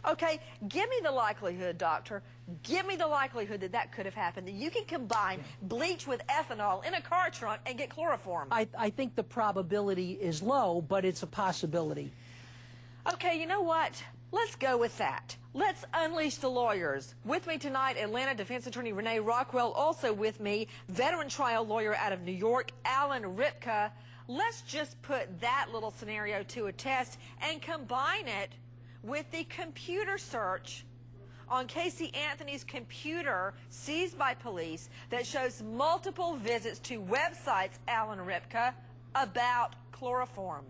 Okay, give me the likelihood, doctor. Give me the likelihood that that could have happened, that you can combine bleach with ethanol in a car trunk and get chloroform. I think the probability is low, but it's a possibility. Okay, you know what? Let's go with that. Let's unleash the lawyers. With me tonight, Atlanta defense attorney Renee Rockwell. Also with me, veteran trial lawyer out of New York, Alan Ripka. Let's just put that little scenario to a test and combine it with the computer search on Casey Anthony's computer seized by police that shows multiple visits to websites, Alan Ripka, about chloroform.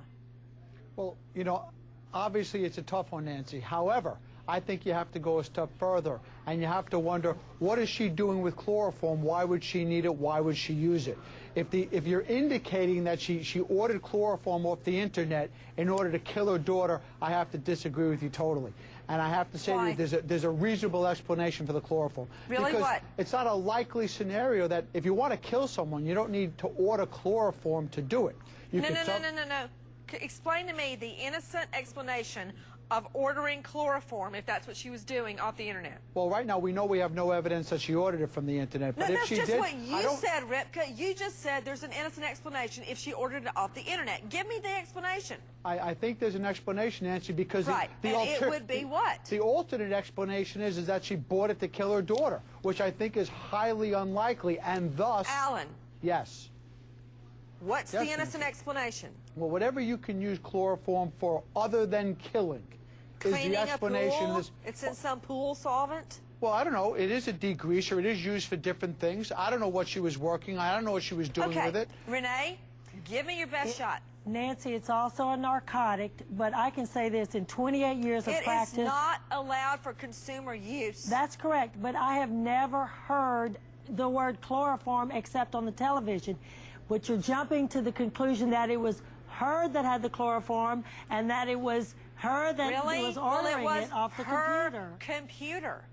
Well, you know, obviously it's a tough one, Nancy. However, I think you have to go a step further, and you have to wonder, what is she doing with chloroform? Why would she need it? Why would she use it? If you're indicating that she ordered chloroform off the internet in order to kill her daughter, I have to disagree with you totally. And I have to say Why? that there's a reasonable explanation for the chloroform. Really? Because what? It's not a likely scenario that if you want to kill someone, you don't need to order chloroform to do it. You No. can Explain to me the innocent explanation of ordering chloroform, if that's what she was doing, off the internet. Well, right now we know we have no evidence that she ordered it from the internet. But No, if that's she just did, what you said, Ripka. You just said there's an innocent explanation if she ordered it off the internet. Give me the explanation. I think there's an explanation, Nancy, because Right, and it would be what? The alternate explanation is that she bought it to kill her daughter, which I think is highly unlikely, and thus... Alan. Yes. What's Yes, the innocent Nancy. explanation? Well, whatever you can use chloroform for other than killing is Cleaning the explanation. a pool? It's in some pool solvent? Well, I don't know. It is a degreaser. It is used for different things. I don't know what she was working. I don't know what she was doing with it. Renee, give me your best shot. Nancy, it's also a narcotic, but I can say this, in 28 years of practice... It is not allowed for consumer use. That's correct, but I have never heard the word chloroform except on the television. But you're jumping to the conclusion that it was her that had the chloroform and that it was her that was ordering it off the computer.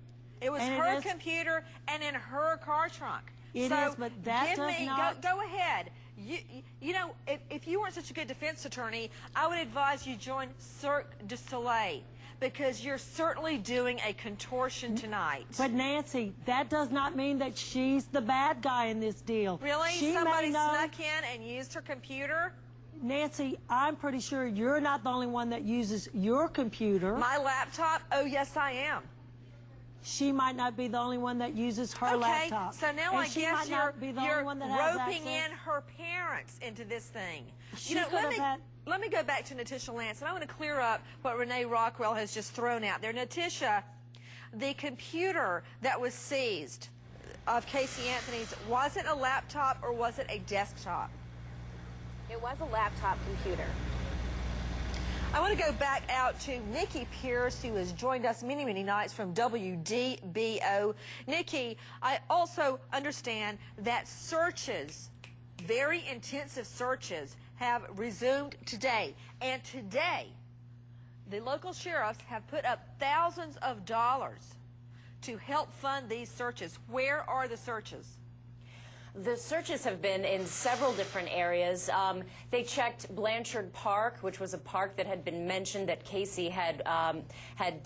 It was and her computer and in her car trunk. It so is, but that does not... Go ahead. You know, if you weren't such a good defense attorney, I would advise you join Cirque du Soleil, because you're certainly doing a contortion tonight. But Nancy, that does not mean that she's the bad guy in this deal. Really? Somebody snuck in and used her computer? Nancy, I'm pretty sure you're not the only one that uses your computer. My laptop? Oh, yes, I am. She might not be the only one that uses her laptop. Okay, so now and I she guess might not be the only one that has roping access. in her parents into this thing. She You know, could have had... Let me go back to Natisha Lance, and I want to clear up what Renee Rockwell has just thrown out there. Natisha, the computer that was seized of Casey Anthony's, was it a laptop or was it a desktop? It was a laptop computer. I want to go back out to Nikki Pierce, who has joined us many, many nights from WDBO. Nikki, I also understand that searches, very intensive searches, have resumed today. And today, the local sheriffs have put up thousands of dollars to help fund these searches. Where are the searches? The searches have been in several different areas. They checked Blanchard Park, which was a park that had been mentioned that Casey had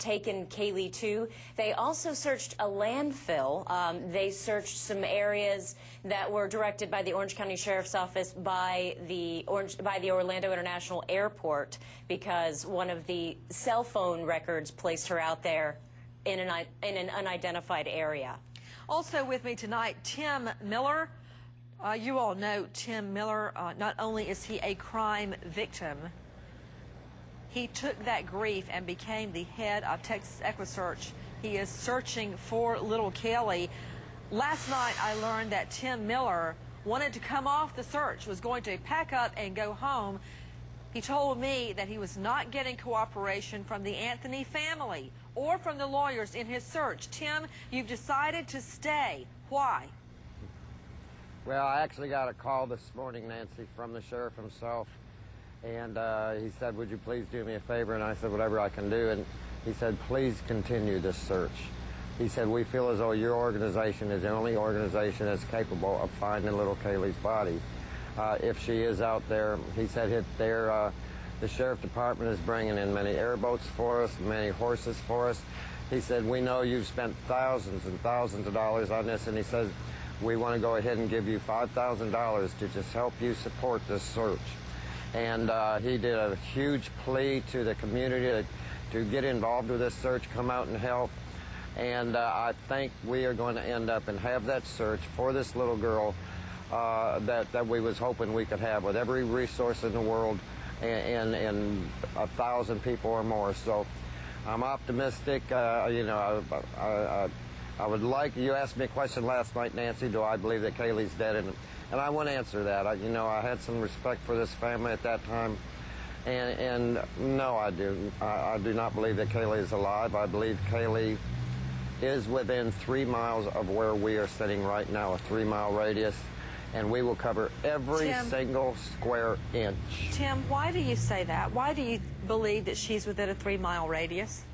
taken Caylee to. They also searched a landfill. They searched some areas that were directed by the Orange County Sheriff's Office by the Orlando International Airport, because one of the cell phone records placed her out there in an unidentified area. Also with me tonight, Tim Miller. You all know Tim Miller. Not only is he a crime victim, he took that grief and became the head of Texas EquiSearch. He is searching for little Caylee. Last night I learned that Tim Miller wanted to come off the search, was going to pack up and go home. He told me that he was not getting cooperation from the Anthony family or from the lawyers in his search. Tim, you've decided to stay. Why? Well, I actually got a call this morning, Nancy, from the sheriff himself, and he said, would you please do me a favor? And I said, whatever I can do. And he said, please continue this search. He said, we feel as though your organization is the only organization that's capable of finding little Caylee's body. If she is out there, he said, The Sheriff Department is bringing in many airboats for us, many horses for us. He said, we know you've spent thousands and thousands of dollars on this, and he says, we want to go ahead and give you $5,000 to just help you support this search. And he did a huge plea to the community to get involved with this search, come out and help. And I think we are going to end up and have that search for this little girl that we was hoping we could have with every resource in the world and 1,000 people or more. So I'm optimistic. You know, I would like, you asked me a question last night, Nancy, do I believe that Caylee's dead? And I want to answer that. You know, I had some respect for this family at that time. And no, I do. I do not believe that Caylee is alive. I believe Caylee is within 3 miles of where we are sitting right now, a 3-mile radius. And we will cover every single square inch. Tim, why do you say that? Why do you believe that she's within a 3-mile radius?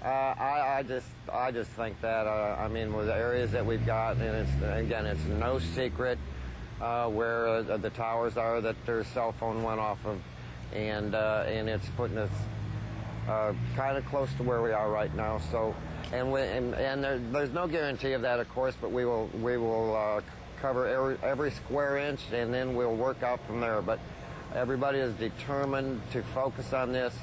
I just think that, I mean, with the areas that we've got, and it's no secret where the towers are that their cell phone went off of, and it's putting us kind of close to where we are right now. So, there's no guarantee of that, of course, but we will cover every square inch, and then we'll work out from there. But everybody is determined to focus on this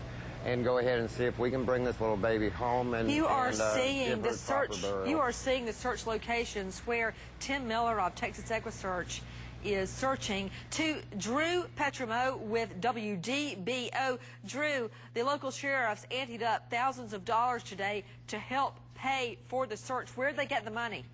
and go ahead and see if we can bring this little baby home and you are give seeing her the search. proper burial. You are seeing the search locations where Tim Miller of Texas EquiSearch is searching. To Drew Petrimo with WDBO. Drew, the local sheriffs anteed up thousands of dollars today to help pay for the search. Where'd they get the money?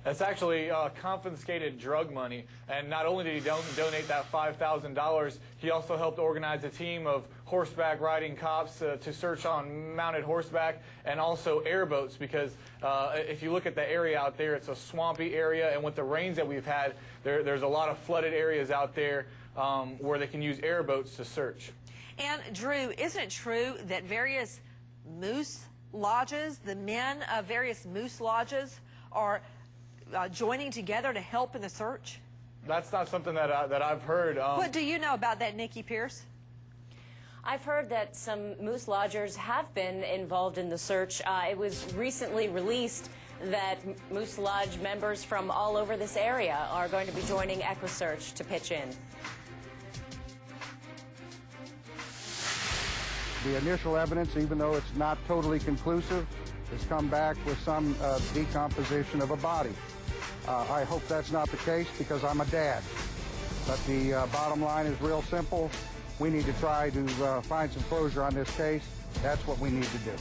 That's actually confiscated drug money. And not only did he donate that $5,000, he also helped organize a team of horseback riding cops to search on mounted horseback, and also airboats, because if you look at the area out there, it's a swampy area, and with the rains that we've had, there's a lot of flooded areas out there where they can use airboats to search. And Drew, isn't it true that various moose lodges, the men of various moose lodges, are joining together to help in the search? That's not something that I've heard. What do you know about that, Nikki Pierce? I've heard that some moose lodgers have been involved in the search. It was recently released that Moose Lodge members from all over this area are going to be joining EquiSearch to pitch in. The initial evidence, even though it's not totally conclusive, has come back with some decomposition of a body. I hope that's not the case, because I'm a dad. But the bottom line is real simple. We need to try to find some closure on this case. That's what we need to do.